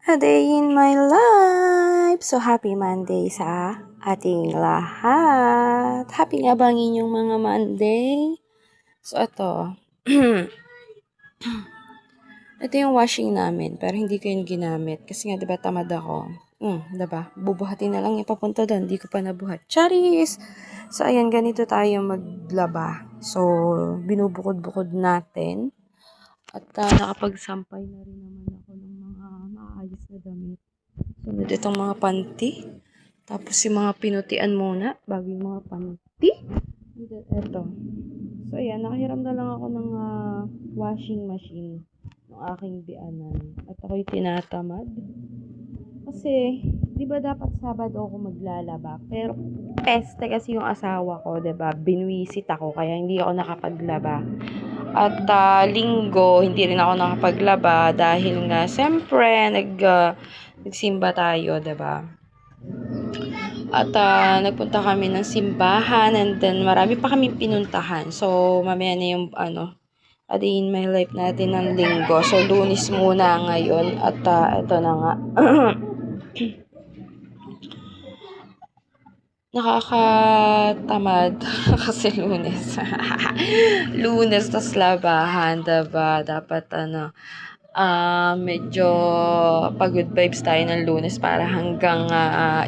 A day in my life! So, happy Monday sa ating lahat. Happy nga ba ang inyong mga Monday? So, ito. Ito yung washing namin, pero hindi ko yun ginamit. Kasi nga, diba, tamad ako. Diba? Bubuhatin na lang ipapunta doon. Hindi ko pa nabuhat. Charis! So, ayan, ganito tayo maglaba. So, binubukod-bukod natin. At nakapagsampay na rin naman ako ng mga maayos na damit. Sunod itong mga panty. Tapos yung mga pinutian muna bago yung mga panty. And then, eto. So, ayan. Nakahiram na lang ako ng washing machine ng aking bianan. At ako'y tinatamad. Kasi, di ba dapat Sabado ako maglalaba? Pero, peste kasi yung asawa ko, di ba? Binwisit ako, kaya hindi ako nakapaglaba. At Linggo, hindi rin ako nakapaglaba dahil nga, siyempre, nagsimba tayo, di ba? At nagpunta kami ng simbahan and then marami pa kami pinuntahan. So, mamaya na yung a day in my life natin ng Linggo. So, Lunes muna ngayon at ito na nga. Nakakatamad kasi Lunes. Lunes, tas labahan, diba? Dapat medyo pagod vibes tayo ng Lunes para hanggang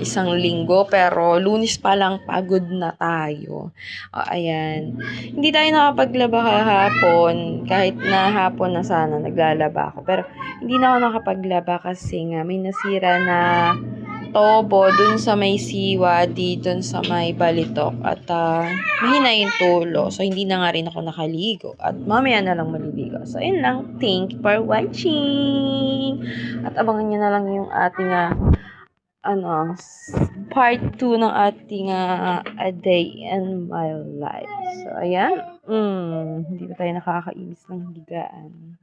isang linggo. Pero Lunes pa lang pagod na tayo. Ayan. Hindi tayo nakapaglaba kahapon. Kahit na hapon na sana naglalaba ako. Pero hindi na ako nakapaglaba kasi nga may nasira na tobo dun sa may siwadi, dun sa may balitok. At mahina yung tulo. So, hindi na nga rin ako nakaligo. At mamaya na lang maliligo. So, yun lang. Thank you for watching. At abangan nyo na lang yung ating part 2 ng ating A Day in My Life. So, ayan. Hindi pa tayo nakakainis ng higaan.